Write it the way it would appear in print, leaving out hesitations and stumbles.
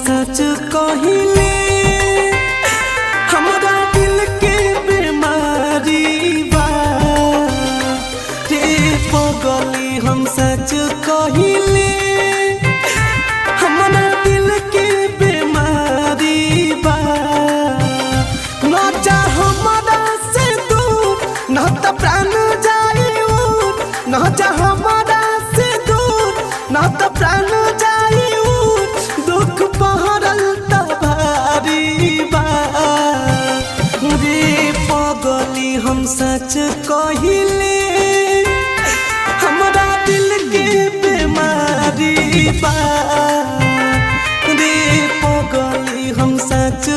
सच कहिले हमरा दिल के बीमारी बा रे पगली हम सच कहिले हमरा दिल के बीमारी बा ना चाह हमरा से दूर ना त प्राण जाए ना चाह हमरा से दूर ना त प्राण जाए दुख पहरल त भारी बा रे पगली हम सच कहिले हमरा दिल के बीमारी बा रे पगली हम सच